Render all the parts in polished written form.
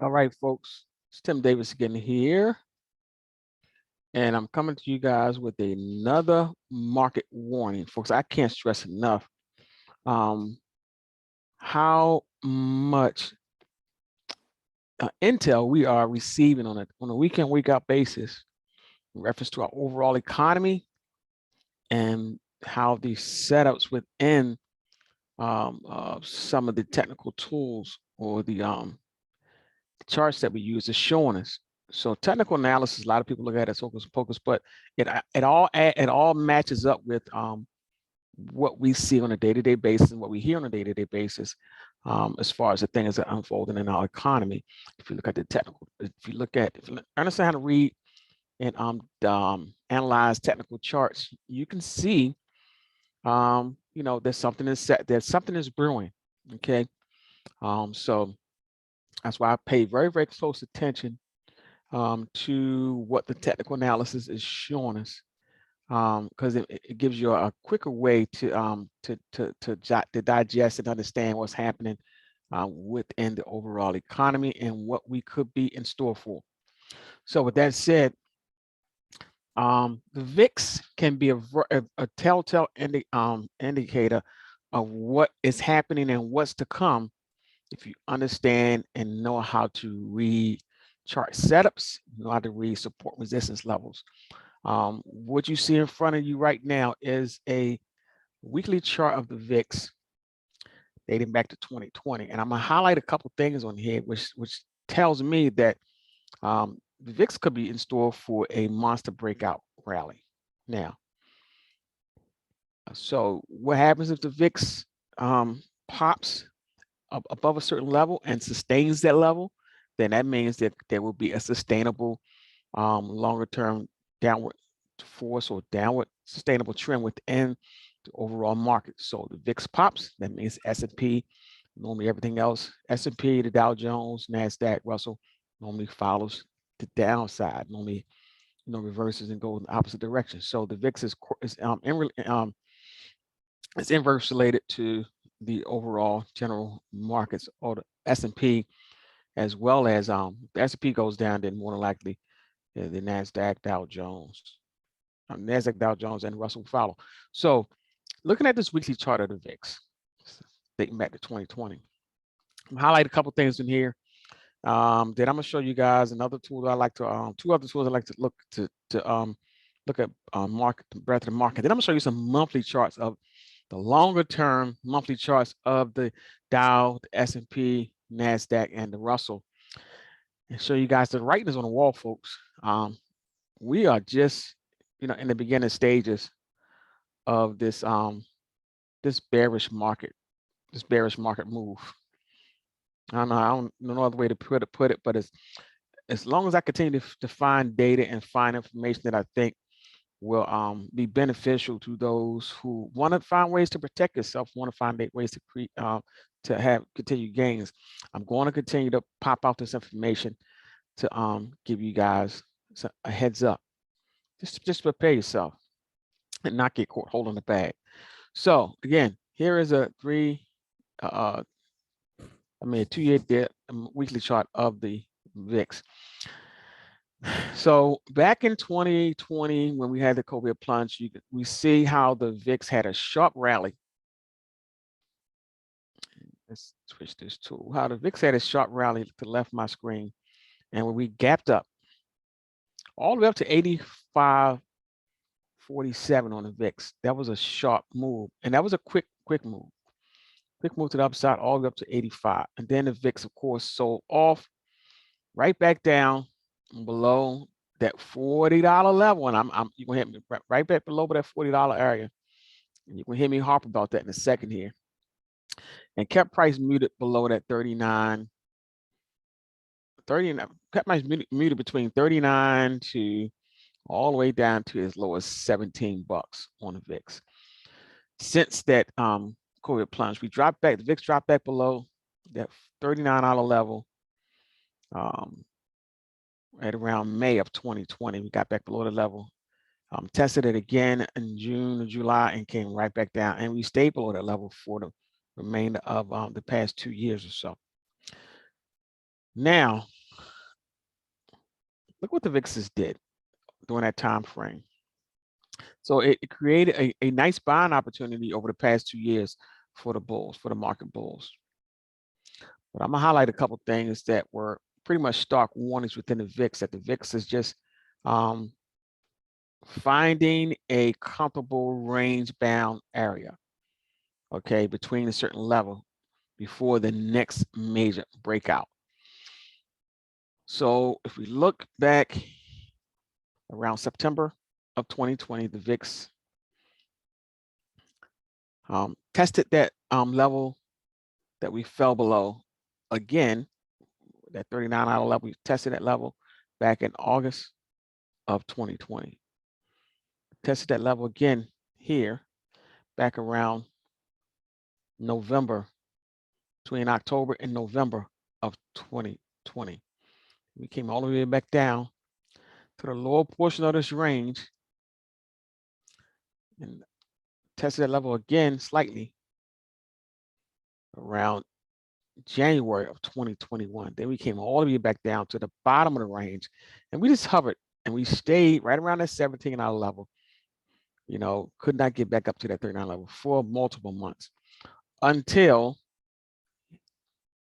All right, folks, it's Tim Davis again here, and I'm coming to you guys with another market warning. Folks, I can't stress enough how much intel we are receiving on a week out basis in reference to our overall economy and how the setups within some of the technical tools or the charts that we use is showing us. So technical analysis, a lot of people look at it as hocus pocus, but it all matches up with what we see on a day-to-day basis and what we hear on a day-to-day basis as far as the things that are unfolding in our economy. If you look at the technical, if you understand how to read and analyze technical charts, you can see there's something is brewing. Okay, so that's why I pay very, very close attention to what the technical analysis is showing us, because it gives you a quicker way to digest and understand what's happening within the overall economy and what we could be in store for. So with that said, the VIX can be a telltale indicator of what is happening and what's to come if you understand and know how to read chart setups, know how to read support resistance levels. What you see in front of you right now is a weekly chart of the VIX dating back to 2020. And I'm gonna highlight a couple things on here, which tells me that the VIX could be in store for a monster breakout rally. Now, so what happens if the VIX pops above a certain level and sustains that level? Then that means that there will be a sustainable longer term downward force or downward sustainable trend within the overall market. So the VIX pops, that means S&P, normally everything else, S&P, the Dow Jones, Nasdaq, Russell, normally follows the downside, normally reverses and goes in the opposite direction. So the VIX is inverse related to the overall general markets or the S&P, as well as the S&P goes down, then more than likely the Nasdaq, Dow Jones, Nasdaq, Dow Jones, and Russell follow. So looking at this weekly chart of the VIX, dating back to 2020, I'm highlight a couple things in here. Then I'm gonna show you guys another tool that I like to, two other tools I like to look at market, the breadth of the market. Then I'm gonna show you some monthly charts of the longer term monthly charts of the Dow, the S&P, Nasdaq, and the Russell, and show you guys the writing is on the wall, folks. We are just in the beginning stages of this this bearish market move. I don't know no other way to put it, but as long as I continue to find data and find information that I think will be beneficial to those who want to find ways to protect yourself, want to find ways to create to have continued gains, I'm going to continue to pop out this information to give you guys a heads up. Just prepare yourself and not get caught holding the bag. So again, here is a 2-year weekly chart of the VIX. So back in 2020, when we had the COVID plunge, we see how the VIX had a sharp rally. Let's switch this tool. How the VIX had a sharp rally to the left of my screen, and when we gapped up all the way up to 85.47 on the VIX. That was a sharp move, and that was a quick move. Quick move to the upside all the way up to 85. And then the VIX, of course, sold off right back down below that $40 level. And you're gonna hit me right back below that $40 area. And you can hear me harp about that in a second here. And kept price muted below that 39, kept price muted between 39 to all the way down to as low as 17 bucks on the VIX. Since that COVID plunge, the VIX dropped back below that $39 level at around May of 2020. We got back below the level, tested it again in June or July, and came right back down. And we stayed below that level for the remainder of the past 2 years or so. Now, look what the VIXs did during that time frame. So it created a nice buying opportunity over the past 2 years for the bulls, for the market bulls. But I'm gonna highlight a couple things that were pretty much stark warnings within the VIX, that the VIX is just finding a comfortable range bound area, okay, between a certain level before the next major breakout. So if we look back around September of 2020, the VIX tested that level that we fell below again, that 39-hour level. We tested that level back in August of 2020. Tested that level again here back around November, between October and November of 2020. We came all the way back down to the lower portion of this range and tested that level again slightly around January of 2021. Then we came all the way back down to the bottom of the range, and we just hovered and we stayed right around that 17-hour level. You know, could not get back up to that 39 level for multiple months until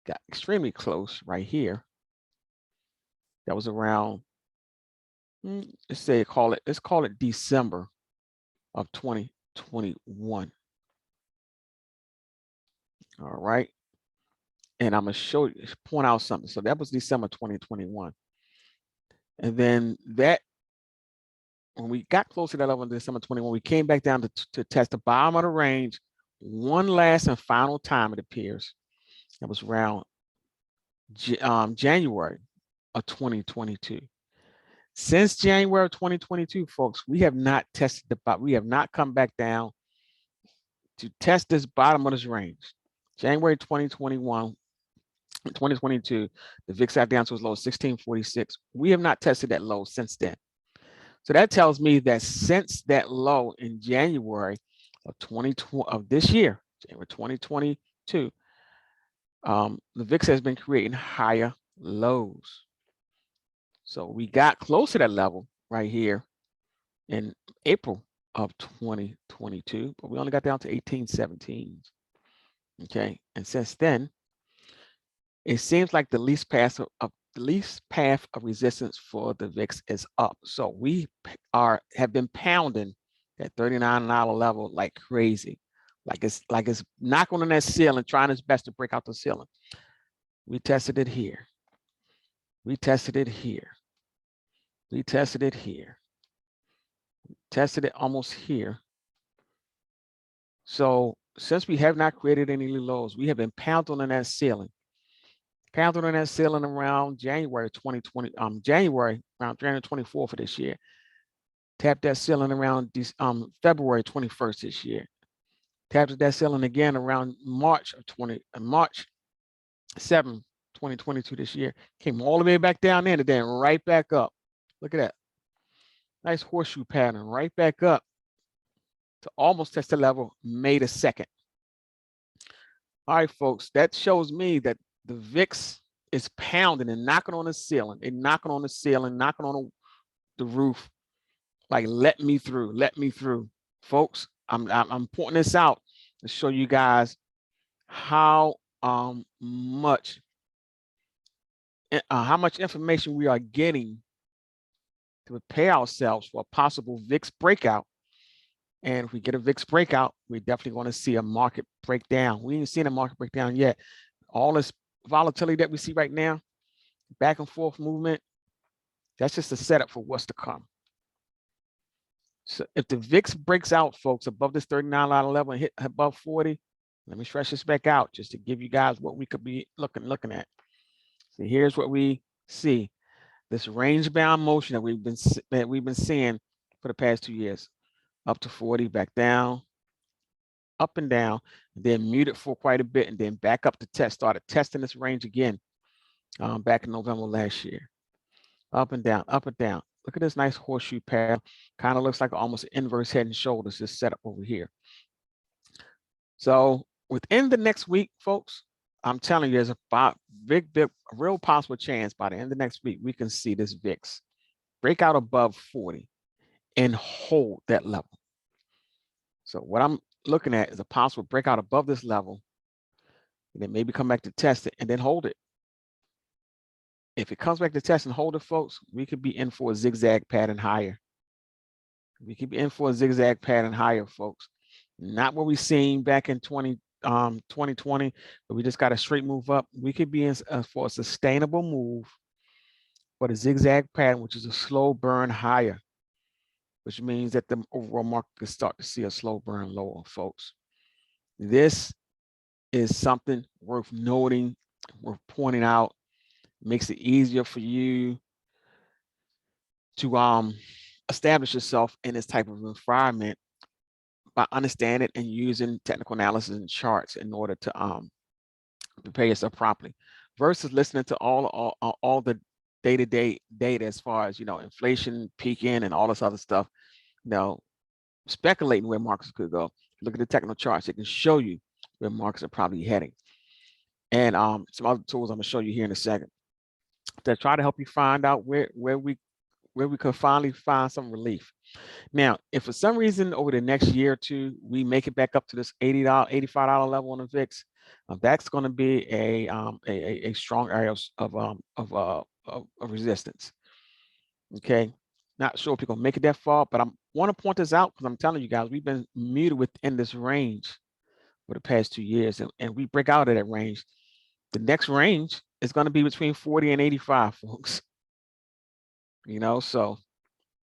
got extremely close right here. That was around, let's call it December of 2021. All right. And I'm gonna point out something. So that was December 2021. And then that, when we got close to that level in December 21, we came back down to test the bottom of the range one last and final time, it appears. That was around January of 2022. Since January of 2022, folks, we have not tested the bottom. We have not come back down to test this bottom of this range. January 2021, 2022, the VIX got down to as low as 1646. We have not tested that low since then. So that tells me that since that low in January of 2020 of this year, January 2022, the VIX has been creating higher lows. So we got close to that level right here in April of 2022, but we only got down to 1817. Okay, and since then, it seems like the least path of resistance for the VIX is up. So we have been pounding that 39-hour level like crazy, like it's knocking on that ceiling, trying its best to break out the ceiling. We tested it here. We tested it here. We tested it here. Tested it almost here. So since we have not created any lows, we have been pounding on that ceiling. Pounding on that ceiling around January 2020, January around January 24th of this year. Tapped that ceiling around February 21st this year. Tapped that ceiling again around March 7th, 2022 this year. Came all the way back down there and then right back up. Look at that. Nice horseshoe pattern, right back up to almost test the level May the 2nd. All right, folks, that shows me that the VIX is pounding and knocking on the ceiling. It's knocking on the ceiling, knocking on the roof, like let me through, let me through. Folks, I'm pointing this out to show you guys how much information we are getting to prepare ourselves for a possible VIX breakout. And if we get a VIX breakout, we're definitely going to see a market breakdown. We ain't seen a market breakdown yet. All this volatility that we see right now, back and forth movement, that's just a setup for what's to come. So if the VIX breaks out, folks, above this 39-hour level and hit above 40, let me stretch this back out just to give you guys what we could be looking at. So here's what we see. This range-bound motion that we've been seeing for the past 2 years. Up to 40, back down, up and down, and then muted for quite a bit, and then back up to test. Started testing this range again back in November last year. Up and down, up and down. Look at this nice horseshoe pattern. Kind of looks like almost an inverse head and shoulders just set up over here. So within the next week, folks, I'm telling you, there's a big, real possible chance by the end of next week, we can see this VIX break out above 40 and hold that level. So what I'm looking at is a possible breakout above this level, and then maybe come back to test it and then hold it. If it comes back to test and hold it, folks, we could be in for a zigzag pattern higher. We could be in for a zigzag pattern higher, folks. Not what we seen back in 2020, but we just got a straight move up. We could be in for a sustainable move for the zigzag pattern, which is a slow burn higher, which means that the overall market could start to see a slow burn lower, folks. This is something worth noting, worth pointing out. Makes it easier for you to establish yourself in this type of environment by understanding and using technical analysis and charts in order to prepare yourself properly, versus listening to all the day-to-day data as far as, you know, inflation peaking and all this other stuff. You know, speculating where markets could go. Look at the technical charts; it can show you where markets are probably heading. And some other tools I'm gonna show you here in a second that try to help you find out where we could finally find some relief. Now, if for some reason over the next year or two we make it back up to this $80, $85 level on the VIX, that's going to be a strong area of resistance. Okay, not sure if you're going to make it that far, but I want to point this out because I'm telling you guys, we've been muted within this range for the past 2 years, and we break out of that range. The next range is going to be between 40 and 85, folks. You know, so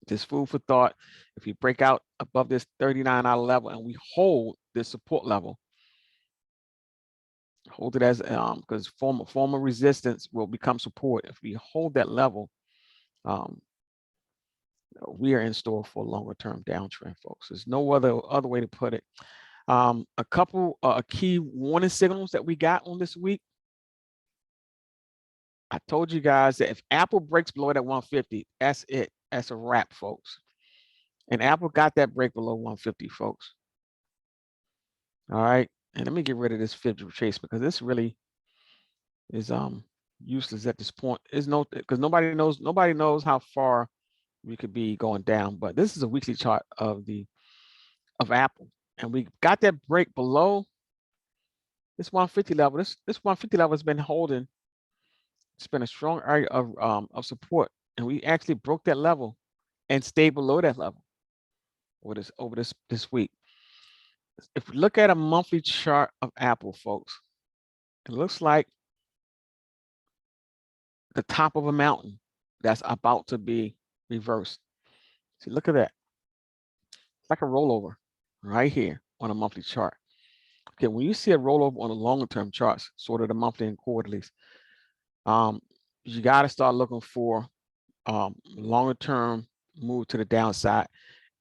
just food for thought. If you break out above this $39 level and we hold this support level, hold it as because former resistance will become support. If we hold that level, we are in store for a longer term downtrend, folks. There's no other way to put it. A couple key warning signals that we got on this week. I told you guys that if Apple breaks below that 150, that's it. That's a wrap, folks. And Apple got that break below 150, folks. All right. And let me get rid of this fib trace because this really is useless at this point. Is no, because nobody knows how far we could be going down. But this is a weekly chart of Apple. And we got that break below this 150 level. This 150 level has been holding. It's been a strong area of support. And we actually broke that level and stayed below that level over this week. If we look at a monthly chart of Apple, folks, it looks like the top of a mountain that's about to be reversed. See, look at that. It's like a rollover right here on a monthly chart. Okay, when you see a rollover on the longer term charts, sort of the monthly and quarterlies, you got to start looking for longer term move to the downside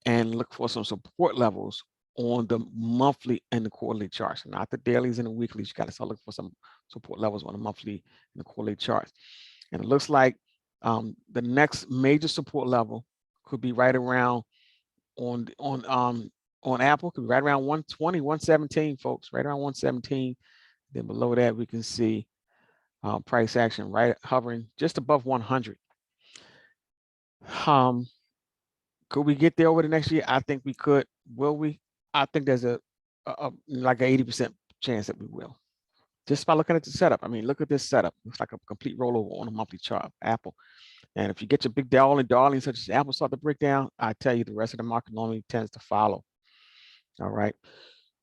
and look for some support levels on the monthly and the quarterly charts, not the dailies and the weeklies. You got to start looking for some support levels on the monthly and the quarterly charts. And it looks like the next major support level could be right around on Apple, could be right around 120, 117, folks, right around 117. Then below that, we can see price action right hovering just above 100. Could we get there over the next year? I think we could. Will we? I think there's like an 80% chance that we will. Just by looking at the setup. I mean, look at this setup. Looks like a complete rollover on a monthly chart of Apple. And if you get your big darlings such as Apple start to break down, I tell you, the rest of the market normally tends to follow. All right.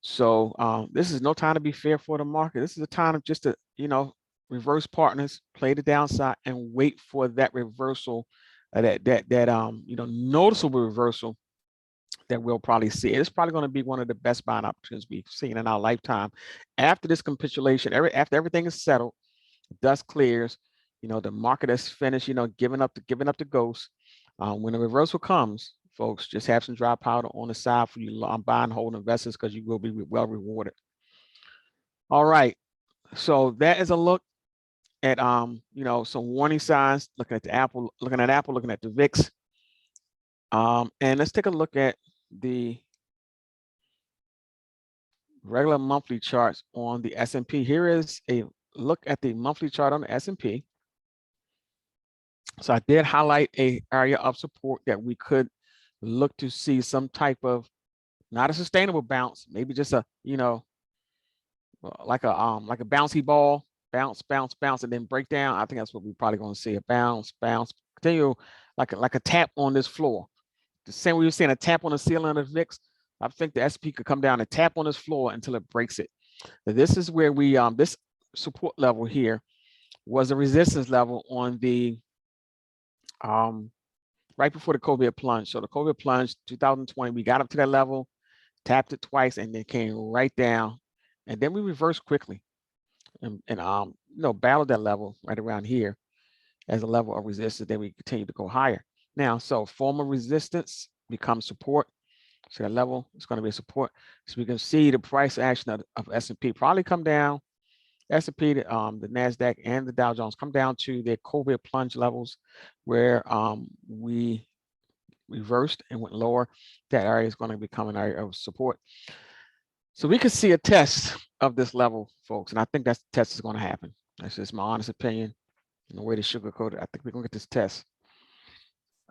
So this is no time to be fearful of the market. This is a time of just to, you know, reverse partners, play the downside, and wait for that reversal, you know, noticeable reversal that we'll probably see. It's probably going to be one of the best buying opportunities we've seen in our lifetime. After this capitulation, after everything is settled, dust clears, you know, the market has finished, you know, giving up the ghost. When the reversal comes, folks, just have some dry powder on the side for you buy and hold investors, because you will be well rewarded. All right, so that is a look at you know, some warning signs, looking at Apple, looking at the VIX. And let's take a look at the regular monthly charts on the S&P. Here is a look at the monthly chart on the S&P. So I did highlight a area of support that we could look to see some type of, not a sustainable bounce, maybe just a, you know, like a bouncy ball, bounce, bounce, bounce, and then break down. I think that's what we're probably going to see, a bounce, bounce, continue like a tap on this floor. The same way you're seeing a tap on the ceiling of the VIX, I think the SP could come down and tap on this floor until it breaks it. Now, this is where we, this support level here was a resistance level on the, right before the COVID plunge. So the COVID plunge, 2020, we got up to that level, tapped it twice, and then came right down. And then we reversed quickly and you know, battled that level right around here as a level of resistance. Then we continue to go higher. Now, so former resistance becomes support. So that level is going to be a support. So we can see the price action of S&P probably come down. S&P, the Nasdaq, and the Dow Jones come down to their COVID plunge levels, where we reversed and went lower. That area is going to become an area of support. So we could see a test of this level, folks, and I think that test is going to happen. That's just my honest opinion. And the way to sugarcoat it, I think we're going to get this test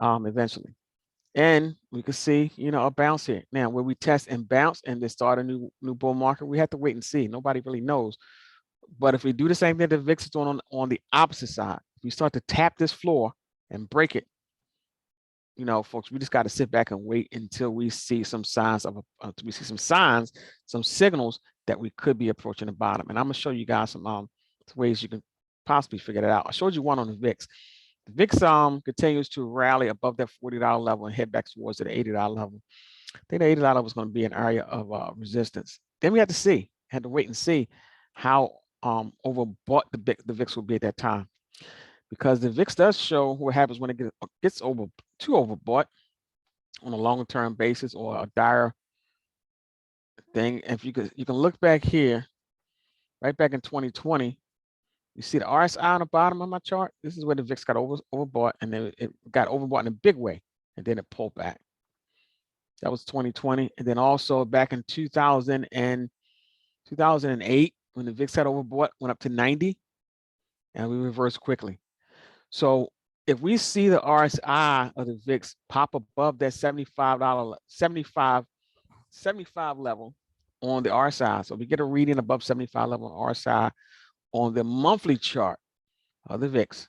eventually. And we could see, you know, a bounce here. Now, when we test and bounce and then start a new bull market, we have to wait and see. Nobody really knows. But if we do the same thing that the VIX is doing on the opposite side, if we start to tap this floor and break it, you know, folks, we just got to sit back and wait until we see some signs of, some signals that we could be approaching the bottom. And I'm going to show you guys some ways you can possibly figure that out. I showed you one on the VIX. The VIX continues to rally above that $40 level and head back towards the $80 level. I think the $80 level is going to be an area of resistance. Then we had to wait and see how overbought the VIX will be at that time, because the VIX does show what happens when it gets too overbought on a longer term basis or a dire thing. If you can look back here, right back in 2020, you see the RSI on the bottom of my chart. This is where the VIX got overbought, and then it got overbought in a big way, and then it pulled back. That was 2020, and then also back in 2008, when the VIX had overbought, went up to 90, and we reversed quickly. So if we see the RSI of the VIX pop above that $75 level on the RSI, so we get a reading above 75 level on RSI on the monthly chart of the VIX,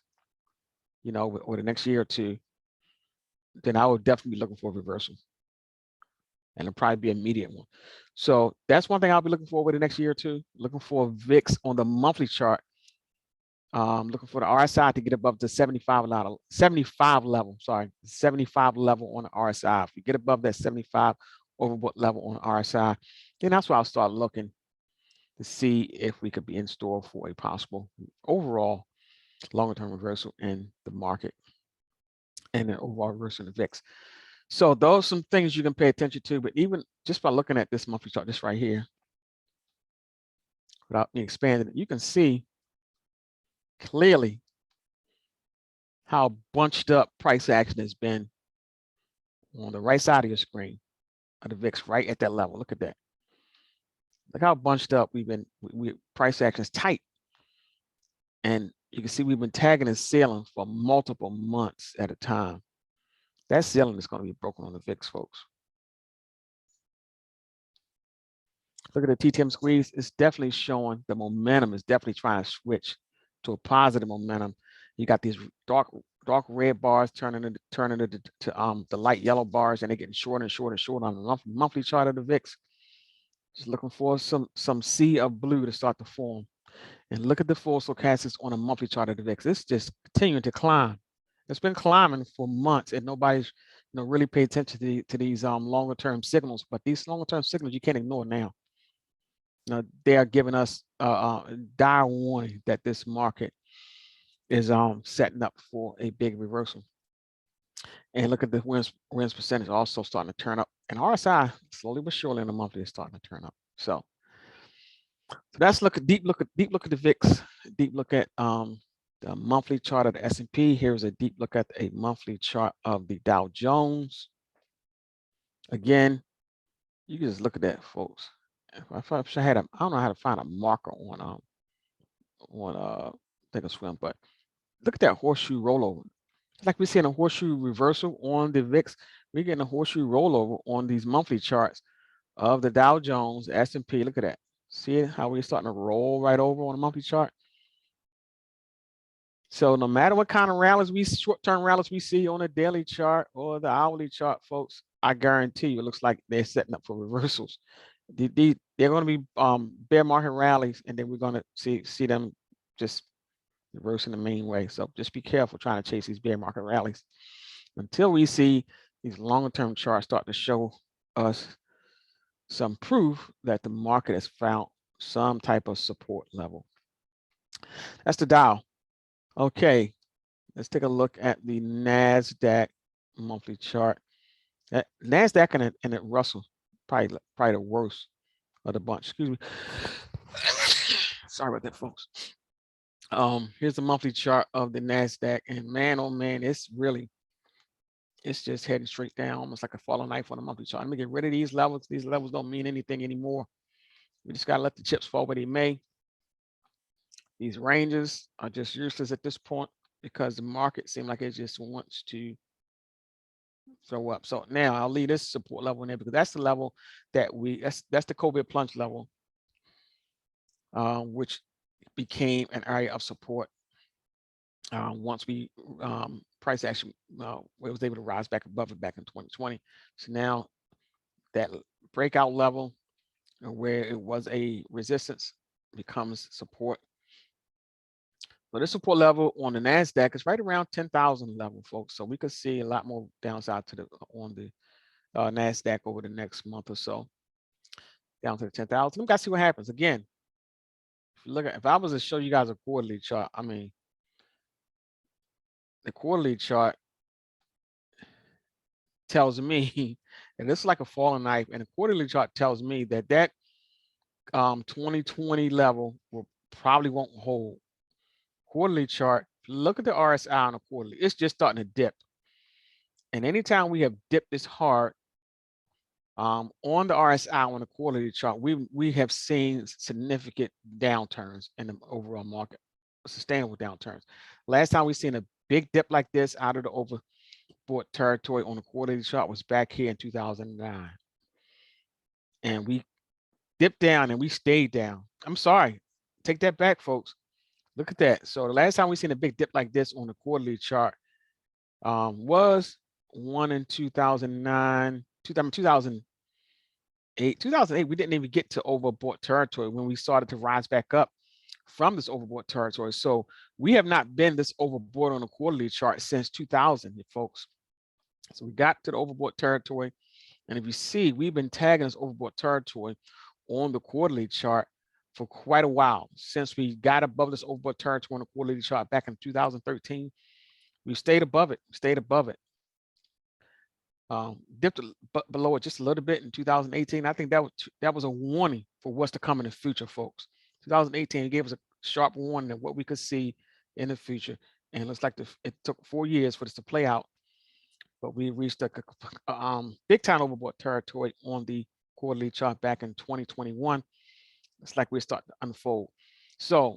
you know, or the next year or two, then I would definitely be looking for a reversal. And it'll probably be an immediate one. So that's one thing I'll be looking for over the next year or two, looking for VIX on the monthly chart. Looking for the RSI to get above the 75 level, 75 level on the RSI. If you get above that 75 overbought level on the RSI, then that's why I'll start looking to see if we could be in store for a possible overall longer-term reversal in the market and an overall reversal in the VIX. So those are some things you can pay attention to, but even just by looking at this monthly chart, this right here, without me expanding it, you can see clearly how bunched up price action has been on the right side of your screen of the VIX, right at that level. Look at that. Look how bunched up we've been. Price action is tight. And you can see we've been tagging and ceiling for multiple months at a time. That ceiling is going to be broken on the VIX, folks. Look at the TTM squeeze. It's definitely showing the momentum is definitely trying to switch to a positive momentum. You got these dark red bars turning into the light yellow bars, and they're getting shorter and shorter and shorter on the monthly chart of the VIX. Just looking for some sea of blue to start to form. And look at the full stochastics on a monthly chart of the VIX. It's just continuing to climb. It's been climbing for months, and nobody's really paid attention to these longer term signals. But these longer term signals you can't ignore now. They are giving us a dire warning that this market is setting up for a big reversal. And look at the wins percentage also starting to turn up. And RSI slowly but surely in the monthly is starting to turn up. So that's deep look at the VIX, deep look at the monthly chart of the S&P. Here's a deep look at a monthly chart of the Dow Jones. Again, you can just look at that, folks. If I had I don't know how to find a marker want to take a swim, but look at that horseshoe rollover. It's like we're seeing a horseshoe reversal on the VIX. We're getting a horseshoe rollover on these monthly charts of the Dow Jones, S&P. Look at that. See how we're starting to roll right over on a monthly chart? So no matter what kind of rallies short-term rallies we see on a daily chart or the hourly chart, folks, I guarantee you it looks like they're setting up for reversals. They're going to be bear market rallies, and then we're going to see them just reversing the main way. So just be careful trying to chase these bear market rallies until we see these longer-term charts start to show us some proof that the market has found some type of support level. That's the Dow. Okay, let's take a look at the Nasdaq monthly chart. That Nasdaq and the Russell probably the worst of the bunch. Excuse me. Sorry about that, folks. Here's the monthly chart of the Nasdaq, and man, oh man, it's just heading straight down, almost like a falling knife on a monthly chart. Let me get rid of these levels. These levels don't mean anything anymore. We just gotta let the chips fall where they may. These ranges are just useless at this point because the market seems like it just wants to throw up. So now I'll leave this support level in there because that's the level that that's the COVID plunge level, which became an area of support once we price action was able to rise back above it back in 2020. So now that breakout level where it was a resistance becomes support. So this support level on the Nasdaq is right around 10,000 level, folks. So we could see a lot more downside on the Nasdaq over the next month or so, down to the 10,000. We got to see what happens. Again, if I was to show you guys a quarterly chart, I mean, the quarterly chart tells me, and this is like a falling knife, and the quarterly chart tells me that 2020 level probably won't hold. Quarterly chart, look at the RSI on a quarterly. It's just starting to dip. And anytime we have dipped this hard on the RSI on the quarterly chart, we have seen significant downturns in the overall market, sustainable downturns. Last time we seen a big dip like this out of the overbought territory on the quarterly chart was back here in 2009. And we dipped down and we stayed down. I'm sorry, take that back, folks. Look at that. So the last time we seen a big dip like this on the quarterly chart was one in 2009, 2008. 2008, we didn't even get to overbought territory when we started to rise back up from this overbought territory. So we have not been this overbought on the quarterly chart since 2000, folks. So we got to the overbought territory. And if you see, we've been tagging this overbought territory on the quarterly chart for quite a while. Since we got above this overbought territory on the quarterly chart back in 2013, we stayed above it, dipped below it just a little bit in 2018. I think that was a warning for what's to come in the future, folks. 2018 gave us a sharp warning of what we could see in the future. And it looks like it took 4 years for this to play out. But we reached a big time overbought territory on the quarterly chart back in 2021. It's like we're starting to unfold. So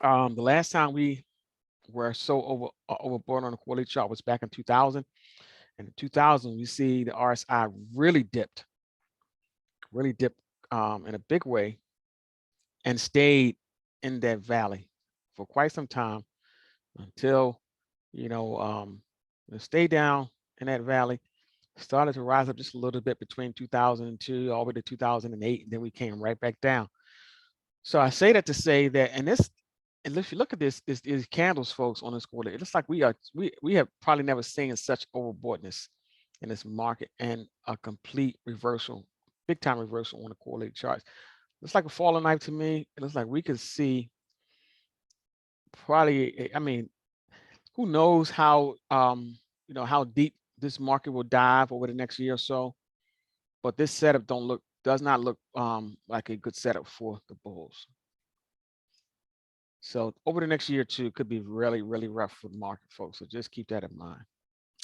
the last time we were so overbought on the quarterly chart was back in 2000. And in 2000, we see the RSI really dipped in a big way and stayed in that valley for quite some time until, it stayed down in that valley, started to rise up just a little bit between 2002 all the way to 2008, and then we came right back down. So I say that to say that, and if you look at these candles, folks, on this quarter, it looks like we have probably never seen such overboughtness in this market and a complete reversal, big time reversal on the quarterly charts. Looks like a falling knife to me. It looks like we could see probably, I mean, who knows how how deep this market will dive over the next year or so, but this setup does not look like a good setup for the bulls. So over the next year or two could be really, really rough for the market, folks. So just keep that in mind.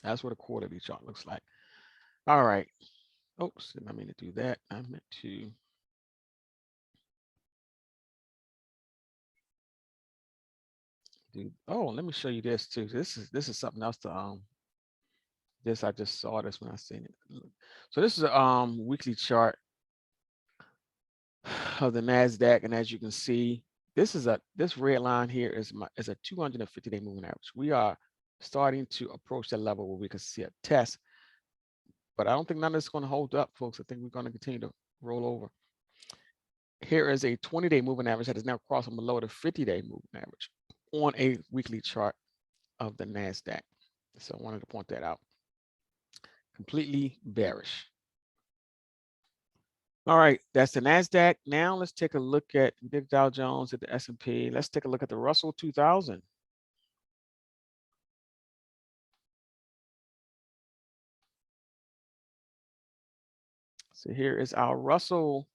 That's what a quarterly chart looks like. All right. Oops, didn't I mean to do that? I meant to do. Oh, let me show you this too. This is something else to this I just saw this when I seen it. So this is a weekly chart of the Nasdaq, and as you can see, this red line here is a 250-day moving average. We are starting to approach that level where we can see a test, but I don't think none of this is going to hold up, folks. I think we're going to continue to roll over. Here is a 20-day moving average that is now crossing below the 50-day moving average on a weekly chart of the Nasdaq. So I wanted to point that out. Completely bearish. All right, that's the Nasdaq. Now let's take a look at the Dow Jones, at the S&P. Let's take a look at the Russell 2000. So here is our Russell.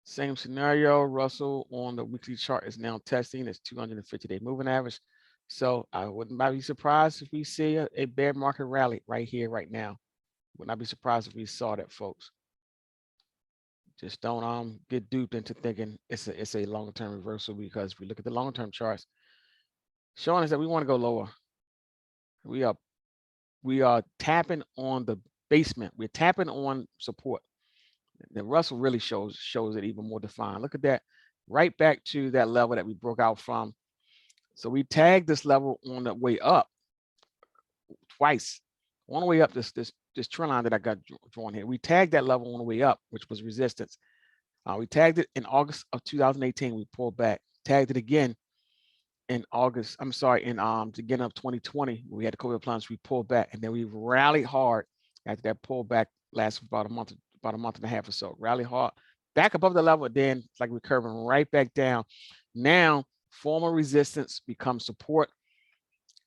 Same scenario. Russell on the weekly chart is now testing its 250-day moving average. So I wouldn't be surprised if we see a bear market rally right here, right now. Would not be surprised if we saw that, folks. Just don't get duped into thinking it's a long-term reversal, because if we look at the long-term charts, showing us that we want to go lower. We are tapping on the basement. We're tapping on support. The Russell really shows it even more defined. Look at that, right back to that level that we broke out from. So we tagged this level on the way up twice. On the way up, this trend line that I got drawn here, we tagged that level on the way up, which was resistance. We tagged it in August of 2018. We pulled back. Tagged it again in August. I'm sorry, in the beginning of 2020. We had the COVID plunge. We pulled back, and then we rallied hard after that pullback. Lasted about a month and a half or so. Rallied hard, back above the level. Then it's like we're curving right back down. Now former resistance becomes support.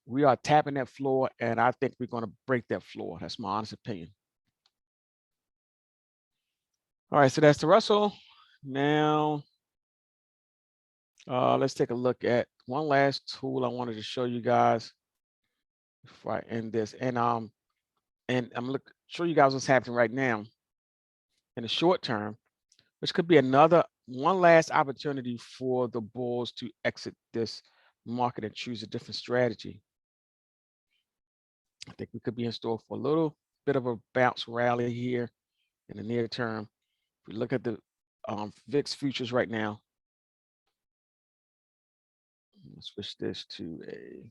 We are tapping that floor, and I think we're going to break that floor. That's my honest opinion. All right, so that's the Russell. Now, let's take a look at one last tool I wanted to show you guys before I end this. And I'm going to show you guys what's happening right now in the short term, which could be one last opportunity for the bulls to exit this market and choose a different strategy. I think we could be in store for a little bit of a bounce rally here in the near term. If we look at the VIX futures right now, let's switch this to a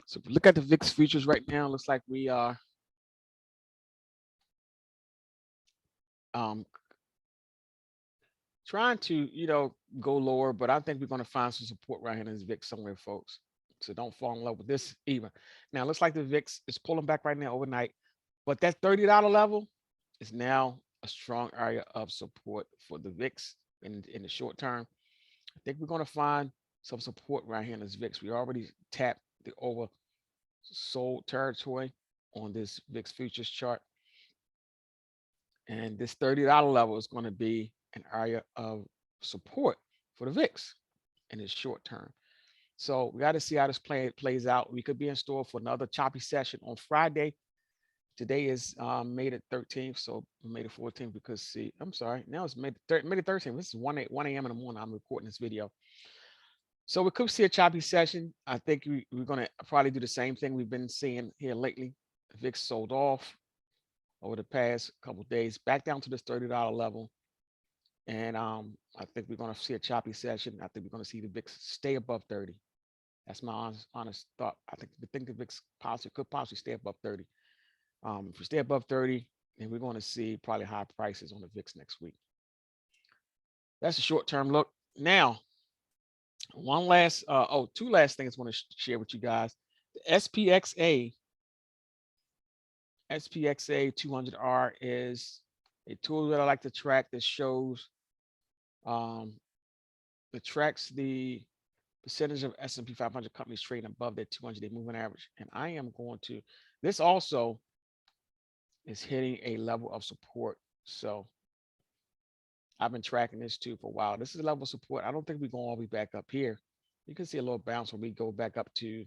so if we look at the VIX futures right now, looks like we are trying to, go lower, but I think we're going to find some support right here in this VIX somewhere, folks. So don't fall in love with this either. Now, it looks like the VIX is pulling back right now overnight, but that $30 level is now a strong area of support for the VIX in the short term. I think we're going to find some support right here in this VIX. We already tapped the oversold territory on this VIX futures chart. And this $30 level is going to be an area of support for the VIX in the short term. So we got to see how this plays out. We could be in store for another choppy session on Friday. Today is May the 13th, so May the 14th. Because I'm sorry, now it's May the 13th. This is 1 a.m. in the morning. I'm recording this video. So we could see a choppy session. I think we're going to probably do the same thing we've been seeing here lately. The VIX sold off over the past couple of days, back down to this $30 level. And I think we're going to see a choppy session. I think we're going to see the VIX stay above 30. That's my honest thought. I think the VIX could possibly stay above 30. If we stay above 30, then we're going to see probably high prices on the VIX next week. That's a short-term look. Now, two last things I want to share with you guys. The SPXA 200R is a tool that I like to track that shows it tracks the percentage of S&P 500 companies trading above their 200-day moving average. And I am going to, this also is hitting a level of support. So I've been tracking this too for a while. This is a level of support. I don't think we're going to all be back up here. You can see a little bounce when we go back up to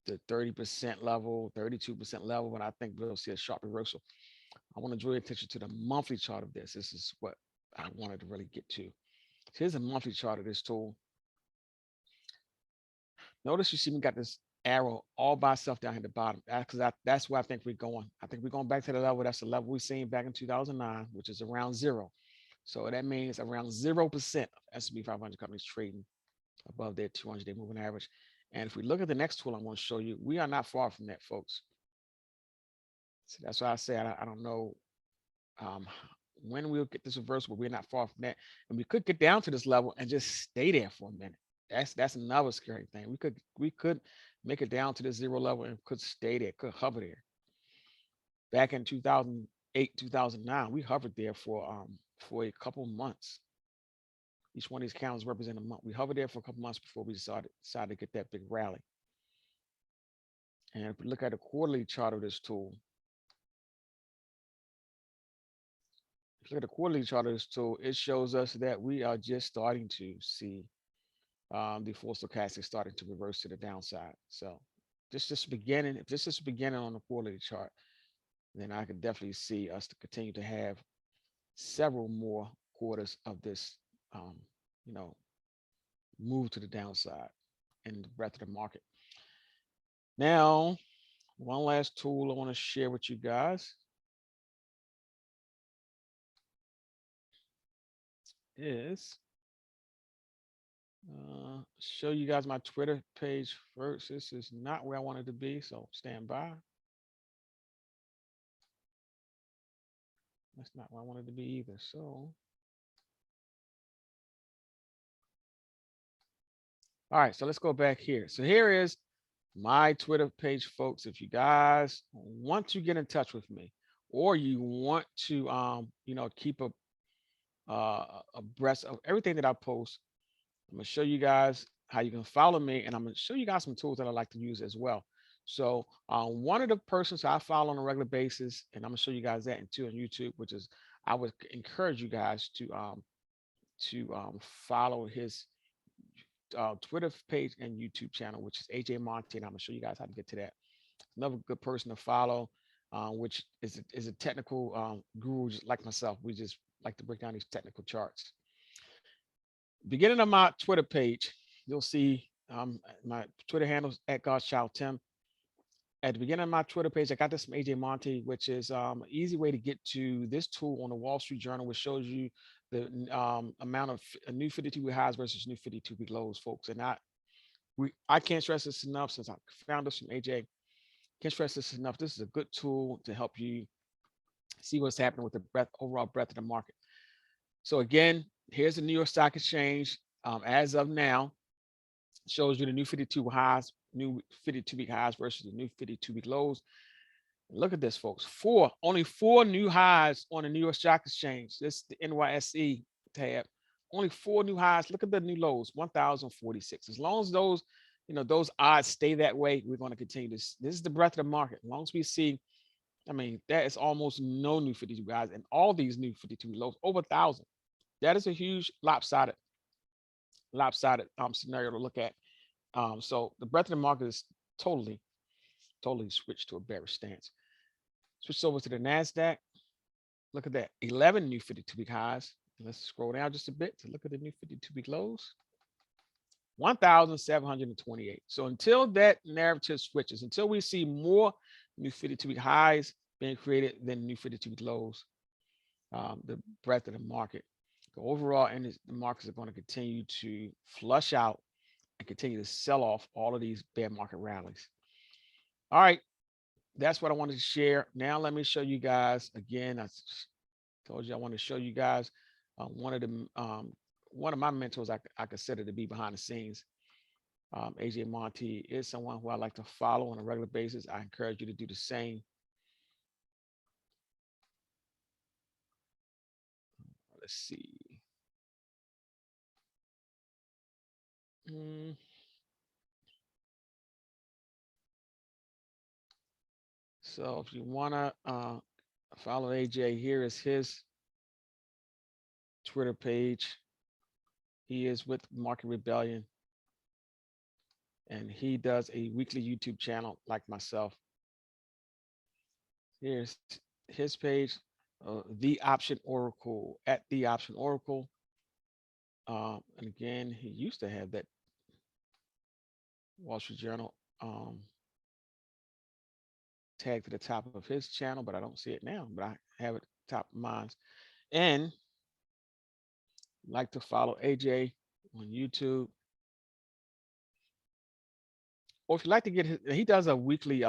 the 30% level, 32% level, and I think we'll see a sharp reversal. I want to draw your attention to the monthly chart of this. This is what I wanted to really get to. Here's a monthly chart of this tool. Notice you see we got this arrow all by itself down here at the bottom. That's where I think we're going. I think we're going back to the level. That's the level we seen back in 2009, which is around 0. So that means around 0% of S&P 500 companies trading above their 200-day moving average. And if we look at the next tool I'm going to show you, we are not far from that, folks. So that's why I say I don't know when we'll get this reversal, but we're not far from that. And we could get down to this level and just stay there for a minute. That's another scary thing. We could make it down to the 0 level and could stay there, could hover there. Back in 2008, 2009, we hovered there for a couple months. Each one of these candles represent a month. We hovered there for a couple months before we decided to get that big rally. And if we look at the quarterly chart of this tool, if you look at the quarterly chart of this tool, it shows us that we are just starting to see the full stochastic starting to reverse to the downside. So this is beginning. If this is beginning on the quarterly chart, then I could definitely see us to continue to have several more quarters of this, move to the downside in the breadth of the market. Now, one last tool I want to share with you guys is show you guys my Twitter page first. This is not where I wanted to be, so stand by. That's not where I wanted to be either. So, all right, so let's go back here. So here is my Twitter page, folks. If you guys want to get in touch with me, or you want to, keep abreast of everything that I post, I'm gonna show you guys how you can follow me, and I'm gonna show you guys some tools that I like to use as well. So one of the persons I follow on a regular basis, and I'm gonna show you guys that too on YouTube, which is I would encourage you guys to follow his Twitter page and YouTube channel, which is AJ Monty, and I'm gonna show you guys how to get to that. Another good person to follow, which is a technical guru just like myself. We just like to break down these technical charts. Beginning of my Twitter page, you'll see my Twitter handles at God's Child Tim. At the beginning of my Twitter page, I got this from AJ Monty, which is an easy way to get to this tool on the Wall Street Journal, which shows you the amount of new 52-week highs versus new 52-week lows, folks. And I can't stress this enough since I found this from AJ. Can't stress this enough. This is a good tool to help you see what's happening with the overall breadth of the market. So again, here's the New York Stock Exchange as of now. Shows you the new 52 highs, new 52-week highs versus the new 52-week lows. Look at this, folks. Only four new highs on the New York Stock Exchange. This is the NYSE tab. Only 4 new highs. Look at the new lows, 1,046. As long as those odds stay that way, we're going to continue this. This is the breadth of the market. As long as we see, that is almost no new 52 highs, and all these new 52 lows over 1,000. That is a huge lopsided scenario to look at. So the breadth of the market is totally switched to a bearish stance. Switch over to the Nasdaq. Look at that, 11 new 52-week highs. Let's scroll down just a bit to look at the new 52-week lows. 1,728. So until that narrative switches, until we see more new 52-week highs being created than new 52-week lows, the breadth of the market, the overall and the markets are going to continue to flush out and continue to sell off all of these bear market rallies. All right, that's what I wanted to share. Now let me show you guys again. I told you I want to show you guys one of my mentors I consider to be behind the scenes. AJ Monty is someone who I like to follow on a regular basis. I encourage you to do the same. Let's see. So if you want to follow AJ, here is his Twitter page. He is with Market Rebellion. and he does a weekly YouTube channel like myself. Here's his page, The Option Oracle, at The Option Oracle. And again, he used to have that Wall Street Journal tag to the top of his channel, but I don't see it now, but I have it top of mine. And like to follow AJ on YouTube. Or if you like to get his, he does a weekly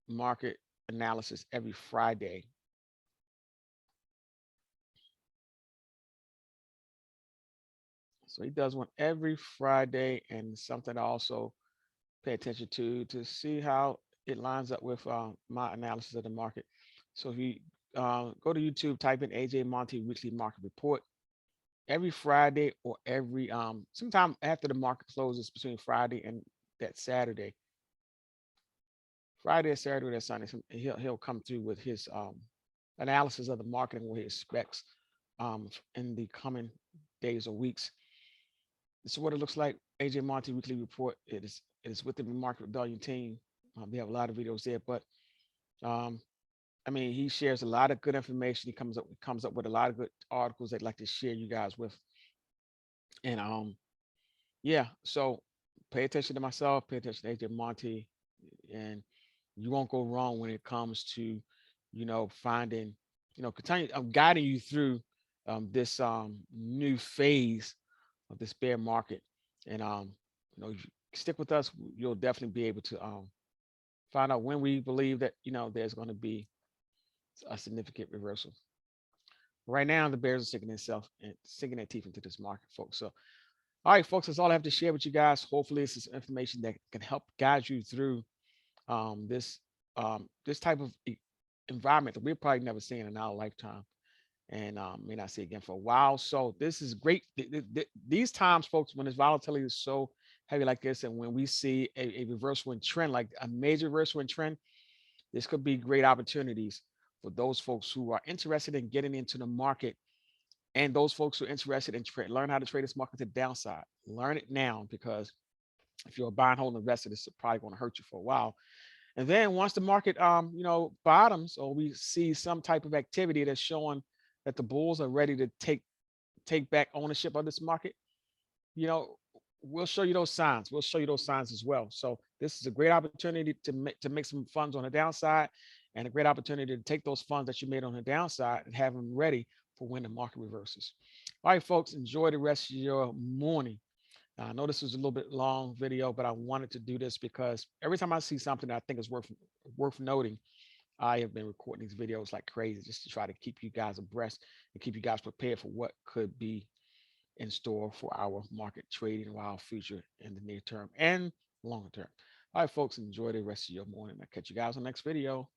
market analysis every Friday. So he does one every Friday, and something to also pay attention to see how it lines up with my analysis of the market. So if you go to YouTube, type in AJ Monty Weekly Market Report every Friday, or every sometime after the market closes between Friday and that Saturday. Friday or Saturday or Sunday, he'll come through with his analysis of the market and what he expects in the coming days or weeks. This is what it looks like. AJ Monty Weekly Report. It is within the Market Rebellion team. They have a lot of videos there, but um, I mean, he shares a lot of good information. He comes up with a lot of good articles that I'd like to share you guys with. And yeah, so pay attention to myself, pay attention to AJ Monty, and you won't go wrong when it comes to, finding, continue. I'm guiding you through this new phase of this bear market, and if you stick with us, you'll definitely be able to find out when we believe that there's going to be a significant reversal. Right now, the bears are sinking their teeth into this market, folks. So, all right, folks, that's all I have to share with you guys. Hopefully, this is information that can help guide you through this type of environment that we're probably never seen in our lifetime, and may not see again for a while. So this is great. These times, folks, when this volatility is so heavy like this, and when we see a reversal in trend, like a major reversal in trend, this could be great opportunities for those folks who are interested in getting into the market, and those folks who are interested in learn how to trade this market to the downside. Learn it now, because if you're a buy and hold investor, this is probably going to hurt you for a while. And then once the market, bottoms, or we see some type of activity that's showing that the bulls are ready to take back ownership of this market, you know, we'll show you those signs. We'll show you those signs as well. So this is a great opportunity to make some funds on the downside, and a great opportunity to take those funds that you made on the downside and have them ready for when the market reverses. All right, folks, enjoy the rest of your morning. I know this was a little bit long video, but I wanted to do this because every time I see something that I think is worth noting, I have been recording these videos like crazy, just to try to keep you guys abreast and keep you guys prepared for what could be in store for our market trading and our future in the near term and longer term. All right, folks, enjoy the rest of your morning. I'll catch you guys on the next video.